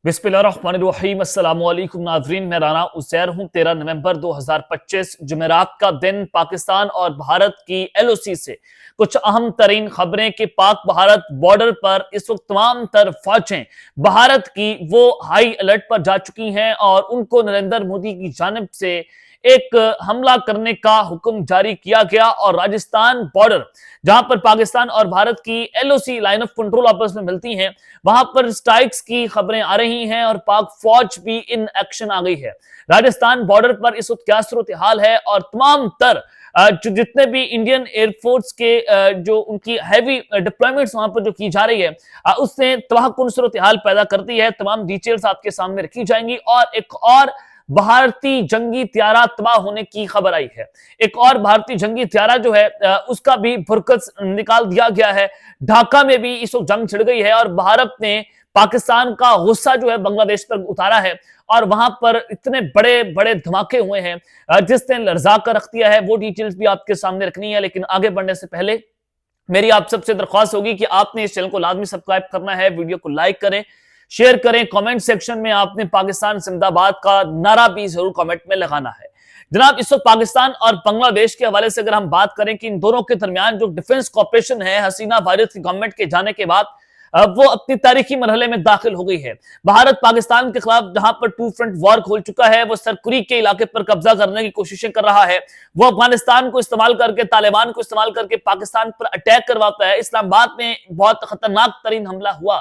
बिस्मिल्लाहिर्रहमानिर्रहीम अस्सलाम वालेकुम नाज़रीन, मैं राना उज़ैर हूँ। 13 नवंबर 2025 जुमेरात का दिन। पाकिस्तान और भारत की एलओसी से कुछ अहम तरीन खबरें कि पाक भारत बॉर्डर पर इस वक्त तमाम तर फौजें भारत की वो हाई अलर्ट पर जा चुकी हैं और उनको नरेंद्र मोदी की जानिब से एक हमला करने का हुक्म जारी किया गया। और राजस्थान बॉर्डर जहां पर पाकिस्तान और भारत की एलओसी लाइन ऑफ कंट्रोल आपस में मिलती हैं, वहां पर स्ट्राइक्स की खबरें आ रही हैं और पाक फौज भी इन एक्शन आ गई है। राजस्थान बॉर्डर पर इस वक्त क्या सूरत हाल है और तमाम तर जितने भी इंडियन एयरफोर्स के जो उनकी हैवी डिप्लॉयमेंट्स वहां पर जो की जा रही है, उसने तबाहकुन सूरत हाल पैदा कर दी है। तमाम डिटेल्स आपके सामने रखी जाएंगी। और एक और भारतीय जंगी त्यारा तबाह होने की खबर आई है। एक और भारतीय जंगी त्यारा जो है उसका भी भुरकस निकाल दिया गया है। ढाका में भी इस वक्त जंग छिड़ गई है और भारत ने पाकिस्तान का गुस्सा जो है बांग्लादेश पर उतारा है और वहां पर इतने बड़े बड़े धमाके हुए हैं जिसने लर्जा कर रख दिया है। वो डिटेल्स भी आपके सामने रखनी है, लेकिन आगे बढ़ने से पहले मेरी आप सबसे दरख्वास्त होगी कि आपने इस चैनल को लाजमी सब्सक्राइब करना है, वीडियो को लाइक करें, शेयर करें, कमेंट सेक्शन में आपने पाकिस्तान जिंदाबाद का नारा भी जरूर कमेंट में लगाना है। जनाब, इस वक्त पाकिस्तान और बांग्लादेश के हवाले से अगर हम बात करें कि इन दोनों के दरमियान जो डिफेंस कॉपरेशन है हसीना वारिद की गवर्नमेंट के जाने के बाद वो अपनी तारीखी मरहले में दाखिल हो गई है। भारत पाकिस्तान के खिलाफ जहां पर टू फ्रंट वॉर खोल चुका है, वो सरकुरी के इलाके पर कब्जा करने की कोशिशें कर रहा है। वो अफगानिस्तान को इस्तेमाल करके, तालिबान को इस्तेमाल करके पाकिस्तान पर अटैक करवाता है। इस्लामाबाद में बहुत खतरनाक तरीन हमला हुआ,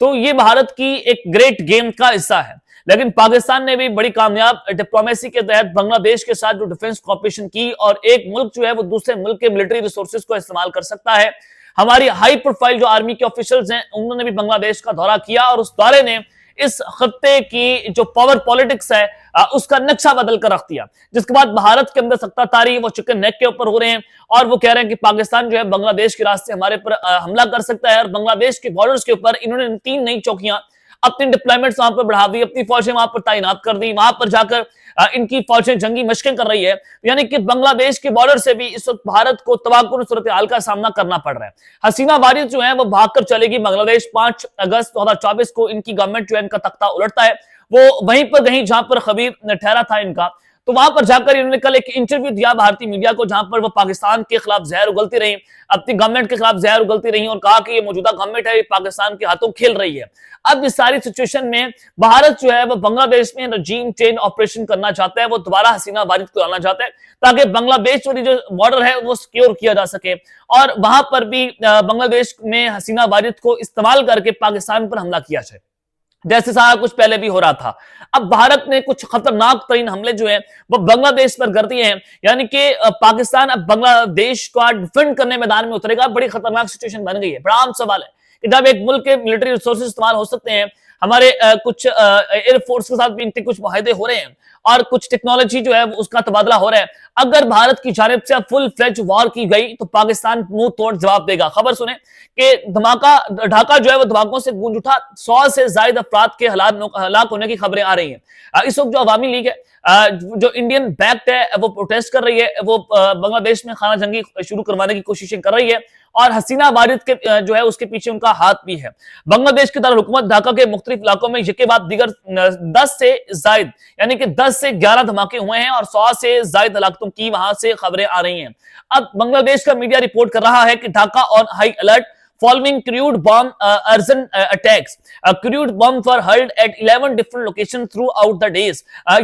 तो ये भारत की एक ग्रेट गेम का हिस्सा है। लेकिन पाकिस्तान ने भी बड़ी कामयाब डिप्लोमेसी के तहत बांग्लादेश के साथ जो डिफेंस कॉपरेशन की और एक मुल्क जो है वो दूसरे मुल्क के मिलिट्री रिसोर्सेज को इस्तेमाल कर सकता है। हमारी हाई प्रोफाइल जो आर्मी के ऑफिशियल्स हैं उन्होंने भी बांग्लादेश का दौरा किया और उस दौरे ने इस खत्ते की जो पावर पॉलिटिक्स है उसका नक्शा बदल कर रख दिया। जिसके बाद भारत के अंदर सत्ताधारी वो चिकन नेक के ऊपर हो रहे हैं और वो कह रहे हैं कि पाकिस्तान जो है बांग्लादेश के रास्ते हमारे पर हमला कर सकता है। और बांग्लादेश के बॉर्डर्स के ऊपर इन्होंने 3 नई चौकियां अपनी डिप्लॉयमेंट्स वहां पर बढ़ा दी, अपनी फौजें वहां पर तैनात कर दी। वहां पर जाकर इनकी फौजें जंगी मशकें कर रही है। यानी कि बांग्लादेश के बॉर्डर से भी इस वक्त भारत को तबाहकुन सूरत हाल का सामना करना पड़ रहा है। हसीना वारिद जो है वो भागकर चलेगी बांग्लादेश। 5 अगस्त 2024 को इनकी गवर्नमेंट जो है इनका तख्ता उलटता है। वो वहीं पर कहीं जहां पर खबीर ठहरा था इनका, तो वहां पर जाकर इन्होंने कल एक इंटरव्यू दिया भारतीय मीडिया को, जहां पर वो पाकिस्तान के खिलाफ जहर उगलती रही, अपनी गवर्नमेंट के खिलाफ जहर उगलती रही और कहा कि ये मौजूदा गवर्नमेंट है, ये पाकिस्तान के हाथों खेल रही है। अब इस सारी सिचुएशन में भारत जो है वो बांग्लादेश में रजीम चेंज ऑपरेशन करना चाहता है। वो दोबारा हसीना वारिद को लाना चाहता है ताकि बांग्लादेश वाली जो बॉर्डर है वो सिक्योर किया जा सके और वहां पर भी बांग्लादेश में हसीना वारिद को इस्तेमाल करके पाकिस्तान पर हमला किया जाए, जैसे सारा कुछ पहले भी हो रहा था। अब भारत ने कुछ खतरनाक तरीन हमले जो हैं वो बांग्लादेश पर कर दिए हैं। यानी कि पाकिस्तान अब बांग्लादेश का डिफेंड करने मैदान में उतरेगा। बड़ी खतरनाक सिचुएशन बन गई है। बड़ा आम सवाल है कि जब एक मुल्क के मिलिट्री रिसोर्सेज इस्तेमाल हो सकते हैं, हमारे कुछ एयरफोर्स के साथ भी इनके कुछ मुआहदे हो रहे हैं और कुछ टेक्नोलॉजी जो है उसका तबादला हो रहा है, अगर भारत की जानिब से फुल फ्लेज वॉर की गई तो पाकिस्तान मुंह तोड़ जवाब देगा। खबर सुने कि धमाका ढाका जो है वो धमाकों से गूंज उठा। 100 से ज्यादा अफराद के हलाक होने की खबरें आ रही हैं। इस वक्त जो अवामी लीग है जो इंडियन बैक्ड है वो प्रोटेस्ट कर रही है, वो बांग्लादेश में खाना जंगी शुरू करवाने की कोशिशें कर रही है और हसीना वारिद के जो है उसके पीछे उनका हाथ भी है। बांग्लादेश के दारुल हुकूमत ढाका के मुख्तलिफ इलाकों में यके बाद दीगर 10 से जायद यानी कि 10 से 11 धमाके हुए हैं और 100 से जायद हलाकतों की वहां से खबरें आ रही हैं। अब बांग्लादेश का मीडिया रिपोर्ट कर रहा है कि Dhaka on high alert following crude bomb arson attacks. Crude bombs were hurled at 11 different locations throughout the days.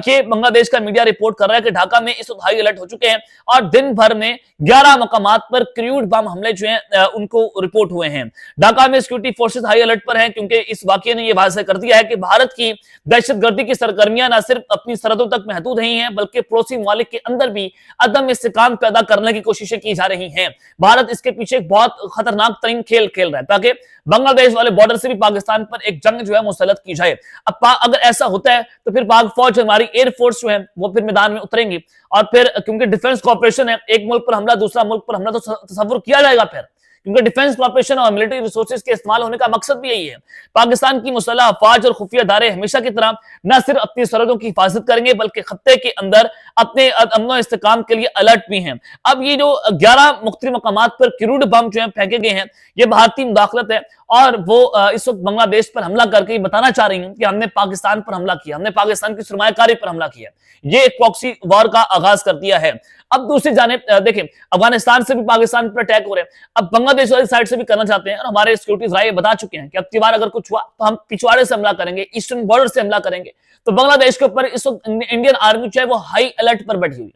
ये बांग्लादेश का मीडिया रिपोर्ट कर रहा है कि ढाका में इस वक्त हाई अलर्ट हो चुके हैं और दिन भर में 11 मकामात पर क्रूड बम हमले जो हैं उनको रिपोर्ट हुए हैं। ढाका में सिक्योरिटी फोर्सेस हाई अलर्ट पर हैं क्योंकि इस वाकये ने यह वाज़ेह कर दिया है कि भारत की दहशतगर्दी की सरगर्मियां न सिर्फ अपनी सरहदों तक महदूद नहीं है बल्कि पड़ोसी ममालिक के अंदर भी अदम इस्तेकाम पैदा करने की कोशिशें की जा रही हैं। भारत इसके पीछे एक बहुत खतरनाक तरीन खेल खेल रहा है ताकि बांग्लादेश वाले बॉर्डर से भी पाकिस्तान पर एक जंग जो है मुसल्लत की जाए। अब अगर ऐसा होता है तो फिर पाक फौज, हमारी एयरफोर्स जो है वो फिर मैदान में उतरेंगी और फिर क्योंकि डिफेंस कॉपरेशन है, एक मुल्क पर हमला दूसरा मुल्क पर हमला तो तसव्वुर किया जाएगा फिर, क्योंकि डिफेंस कॉर्पोरेशन और मिलिट्री रिसोर्सेज के इस्तेमाल होने का मकसद भी यही है। पाकिस्तान की मुसल्लह अफवाज और खुफिया अदारे हमेशा की तरह न सिर्फ अपनी सरहदों की हिफाजत करेंगे बल्कि खत्ते के अंदर अपने अमन इस्तेकाम के लिए अलर्ट भी हैं। अब ये जो 11 मुख्तलिफ मकामात पर क्रूड बम जो है फेंके गए हैं, ये भारतीय मुदाखलत है और वो इस वक्त बांग्लादेश पर हमला करके बताना चाह रही हैं कि हमने पाकिस्तान पर हमला किया, हमने पाकिस्तान की सरमायाकारी पर हमला किया। ये एक प्रॉक्सी वॉर का आगाज कर दिया है। अब दूसरी जानिब देखें, अफगानिस्तान से भी पाकिस्तान पर अटैक हो रहे हैं, अब बांग्लादेश वाली साइड से भी करना चाहते हैं, और हमारे सिक्योरिटी राय बता चुके हैं कि अब की बार अगर कुछ हुआ तो हम पिछवाड़े से हमला करेंगे, ईस्टर्न बॉर्डर से हमला करेंगे। तो बांग्लादेश के ऊपर इस वक्त इंडियन आर्मी जो है वो हाई अलर्ट पर बैठी हुई है,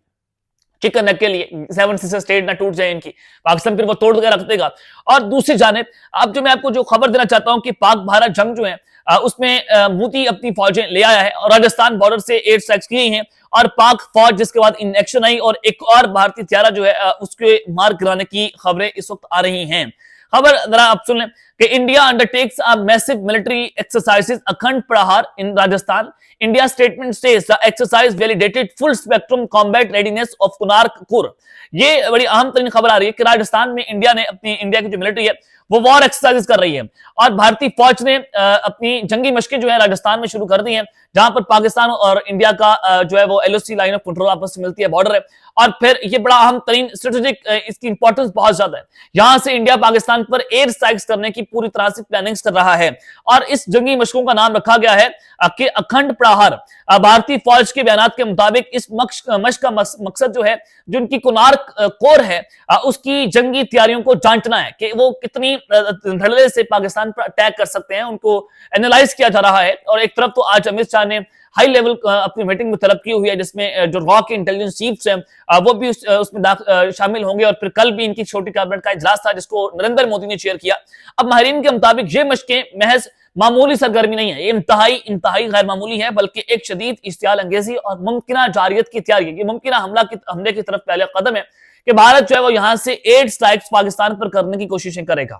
चिकन नेक के लिए, 7 सिस्टर स्टेट ना टूट जाए इनकी, पाकिस्तान फिर वो तोड़ के रख देगा। और दूसरी जानिब अब जो मैं आपको जो खबर देना चाहता हूं कि पाक भारत जंग जो है उसमें मोदी अपनी फौजें ले आया है और राजस्थान बॉर्डर से एयर स्ट्राइक्स की गई हैं, और पाक फौज जिसके बाद इन एक्शन आई और एक और भारतीय हथियारा जो है उसके मार गिराने की खबरें इस वक्त आ रही हैं। खबर जरा आप सुन लें कि India undertakes a massive military exercises Akhand Prahar in Rajasthan. India statement says the exercise validated full spectrum combat readiness of Konark corps. ये बड़ी अहम तरीन खबर आ रही है कि राजस्थान में इंडिया की जो मिलिट्री है वो वॉर एक्सरसाइज कर रही है, और भारतीय फौज ने अपनी जंगी मशकें जो है राजस्थान में शुरू कर दी हैं, जहां पर पाकिस्तान और इंडिया का जो है वो एलओसी लाइन ऑफ कंट्रोल आपस में मिलती है, बॉर्डर है। और फिर ये बड़ा अहम तरीन स्ट्रेटेजिक, इसकी इंपॉर्टेंस बहुत ज्यादा है। यहां से इंडिया पाकिस्तान पर एयर स्ट्राइक्स करने की पूरी तरह से प्लानिंग कर रहा है, और इस जंगी मशकों का नाम रखा गया है कि अखंड प्रहार। भारतीय फौज के बयान के मुताबिक इस मशक का मकसद जो है, जो उनकी कुनार्क कोर है उसकी जंगी तैयारियों को जांचना है कि वो कितनी धड़ल्ले से पाकिस्तान पर अटैक कर सकते हैं, उनको एनालाइज किया जा रहा है। और एक तरफ तो आज अमित शाह ने हाई लेवल अपनी मीटिंग में तलब की हुई है, जिसमें जो रॉ के इंटेलिजेंस चीफ्स हैं वो भी उसमें शामिल होंगे, और फिर कल भी इनकी छोटी कैबिनेट का इजलास था जिसको नरेंद्र मोदी ने चेयर किया। अब माहिरीन के मुताबिक ये मशकें महज मामूली सरगर्मी नहीं है, ये इंतहाई गैर मामूली है, बल्कि एक शदीद इश्तियाल अंगेजी और मुमकिन जारियत की तैयारी है। मुमकिन हमले की तरफ पहले कदम है कि भारत जो है वो यहां से एयर स्ट्राइक्स पाकिस्तान पर करने की कोशिशें करेगा।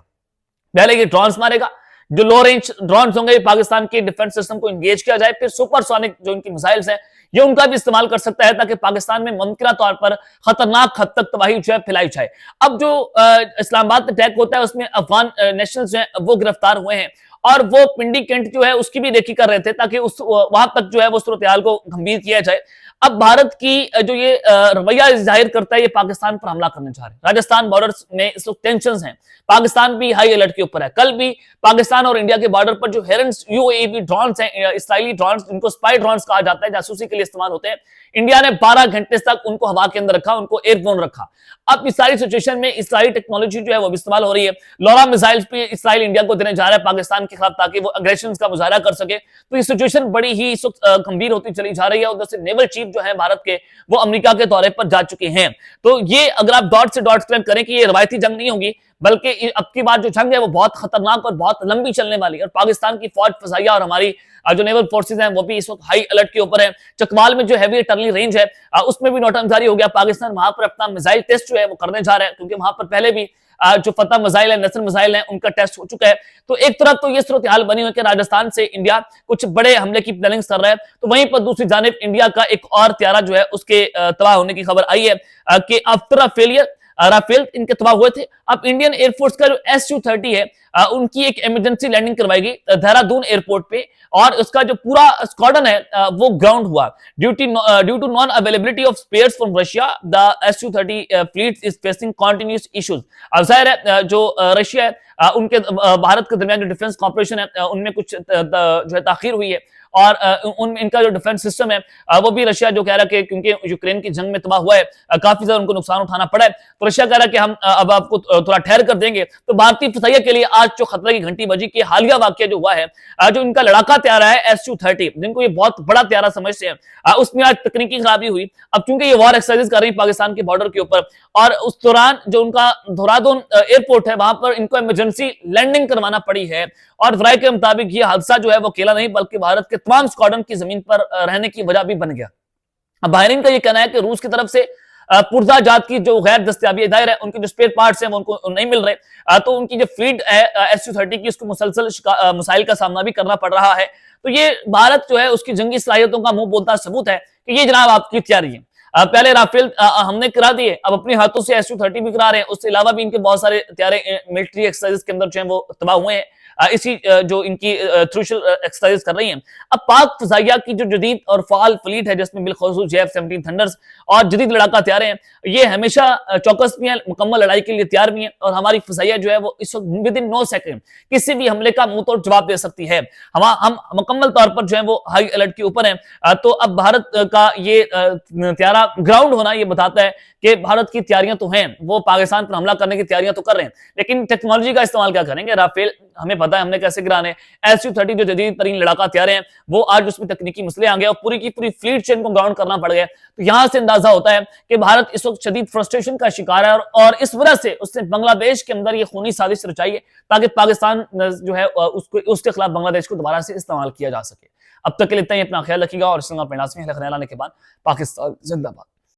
पहले ये ड्रोन्स मारेगा, जो लो रेंज ड्रोन्स होंगे पाकिस्तान के डिफेंस सिस्टम को एंगेज किया जाए, फिर सुपरसोनिक जो इनकी मिसाइल्स हैं ये उनका भी इस्तेमाल कर सकता है, ताकि पाकिस्तान में मुमकिन तौर पर खतरनाक हद तक तबाही जो है फैलाई जाए। अब जो इस्लामाबाद अटैक होता है उसमें अफगान नेशनल्स जो है वो गिरफ्तार हुए हैं, और वो पिंडी कैंट जो है उसकी भी रेकी कर रहे थे, ताकि उस वहां तक जो है वो सूरत हाल को गंभीर किया जाए। अब भारत की जो ये रवैया जाहिर करता है, ये पाकिस्तान पर हमला करने जा रहे हैं। राजस्थान बॉर्डर में इस वक्त टेंशन है, पाकिस्तान भी हाई अलर्ट के ऊपर है। कल भी पाकिस्तान और इंडिया के बॉर्डर पर जो हेरन्स यूएवी ड्रोन्स हैं, इसराइली ड्रोन्स, जिनको स्पाई ड्रोन्स कहा जाता है, जासूसी के लिए इस्तेमाल होते हैं, इंडिया ने 12 घंटे तक उनको हवा के अंदर रखा, उनको एयरबोर्न रखा। अब इस सारी सिचुएशन में इसराइली टेक्नोलॉजी जो है वो इस्तेमाल हो रही है। लोरा मिसाइल्स भी इसराइल इंडिया को देने जा रहा है पाकिस्तान के खिलाफ, ताकि वो अग्रेशन का मुजाहरा कर सके। तो ये सिचुएशन बड़ी ही इस वक्त गंभीर होती चली जा रही है। उधर से नेवल चीफ जो है भारत के, वो अमेरिका के दौरे पर जा चुके हैं। तो ये अगर आप डॉट से डॉट कनेक्ट करें कि ये रवायती जंग नहीं होगी, बल्कि अब की बार जो जंग है वो बहुत खतरनाक और बहुत लंबी चलने वाली है। और पाकिस्तान की फौज, फजाइया और हमारी जो नेवल फोर्सेज हैं वो भी इस वक्त हाई अलर्ट के ऊपर है। चकवाल में जो हैवी टर्ली रेंज है उसमें भी नोटम जारी हो गया। पाकिस्तान वहां पर अपना मिसाइल टेस्ट जो है वो करने जा रहा है, क्योंकि वहां पर पहले भी जो फतह मिसाइल है, नसर मिसाइल है, उनका टेस्ट हो चुका है। तो एक तरफ तो ये सूरत हाल बनी हुई कि राजस्थान से इंडिया कुछ बड़े हमले की प्लानिंग कर रहा है, तो वहीं पर दूसरी जानिब इंडिया का एक और त्यारा जो है उसके तबाह होने की खबर आई है कि आफ्टर फेलियर राफेल इनके तबाह हुए थे। अब इंडियन एयरफोर्स का जो SU-30 है उनकी एक इमरजेंसी लैंडिंग करवाई गई देहरादून एयरपोर्ट पे, और उसका जो पूरा स्क्वाड्रन है वो ग्राउंड हुआ due to non availability of spares from Russia. The SU-30 fleet is facing continuous issues. अब जाहिर है जो रशिया है उनके भारत के दरमियान जो डिफेंस कॉर्पोरेशन है उनमें कुछ जो है ताखीर हुई है, और इनका जो डिफेंस सिस्टम है वो भी रशिया जो कह रहा है कि क्योंकि यूक्रेन की जंग में तबाह हुआ है, काफी ज्यादा उनको नुकसान उठाना पड़ा है, तो रशिया कह रहा है कि हम अब आपको थोड़ा ठहर कर देंगे। तो भारतीय फतहिया के लिए आज जो खतरे की घंटी बजी कि हालिया वाकया जो हुआ है, जो इनका लड़ाका तैयारा है SU-30, जिनको ये बहुत बड़ा तैयारा समझते हैं, उसमें आज तकनीकी खराबी हुई। अब चूंकि ये वॉर एक्सरसाइज कर रही है पाकिस्तान के बॉर्डर के ऊपर, और उस दौरान जो उनका देहरादून एयरपोर्ट है वहां पर इनको इमरजेंसी लैंडिंग करवाना पड़ी है। और जराये के मुताबिक ये हादसा जो है वो अकेला नहीं, बल्कि भारत के तमाम स्क्वाड्रन की जमीन पर रहने की वजह भी बन गया। अब बाहरीन का ये कहना है कि रूस की तरफ से पुर्जा जात की जो गैर दस्तयाबी दायर है, उनके जो स्पेयर पार्ट्स हैं वो उनको नहीं मिल रहे, तो उनकी जो फ्लीट है SU-30 की उसको मुसलसल मिसाइल का सामना भी करना पड़ रहा है। तो ये भारत जो है उसकी जंगी सलाहियतों का मुंह बोलता सबूत है कि ये जनाब आपकी तैयारी है। पहले राफेल हमने करा दिए, अब अपने हाथों से SU-30 भी करा रहे हैं। उसके अलावा भी इनके बहुत सारे त्यारे मिलिट्री एक्सरसाइज के अंदर जो है वो तबाह हुए हैं। इसी जो इनकी थ्रूशल एक्सरसाइज कर रही हैं। अब पाक फजाइया की जो जदीद और फाल फ्लीट है, जिसमें बिलखसूस JF-17 थंडर्स और जदीद लड़ाका हथियारें हैं, ये हमेशा चौकस भी हैं, मुकम्मल लड़ाई के लिए तैयार भी हैं, और हमारी फजाइया जो है वो इस वक्त विद इन 9 सेकंड किसी भी हमले का मुंह तोड़ जवाब दे सकती है। हम मुकम्मल तौर पर जो है वो हाई अलर्ट के ऊपर हैं। तो अब भारत का ये तैयारा ग्राउंड होना ये बताता है कि भारत की तैयारियां तो हैं, वो पाकिस्तान पर हमला करने की तैयारियां तो कर रहे हैं, लेकिन टेक्नोलॉजी का इस्तेमाल क्या करेंगे? राफेल हमें पता है हमने कैसे गिराने, SU-30 जो जदीद तरीन लड़ाका हथियार हैं, वो आज उसमें तकनीकी मसले आ गए और पूरी की पूरी फ्लीट चेन को ग्राउंड करना पड़ गया। तो यहां से अंदाजा होता है कि भारत इस वक्त शदीद फ्रस्ट्रेशन का शिकार है, और इस वजह से उसने बांग्लादेश के अंदर ये खूनी साजिश रचाई है ताकि पाकिस्तान जो है उसको उसके खिलाफ बांग्लादेश को दोबारा से इस्तेमाल किया जा सके। अब तक के लिए इतना ही, अपना ख्याल रखिएगा और इस लाने के बाद पाकिस्तान जिंदाबाद।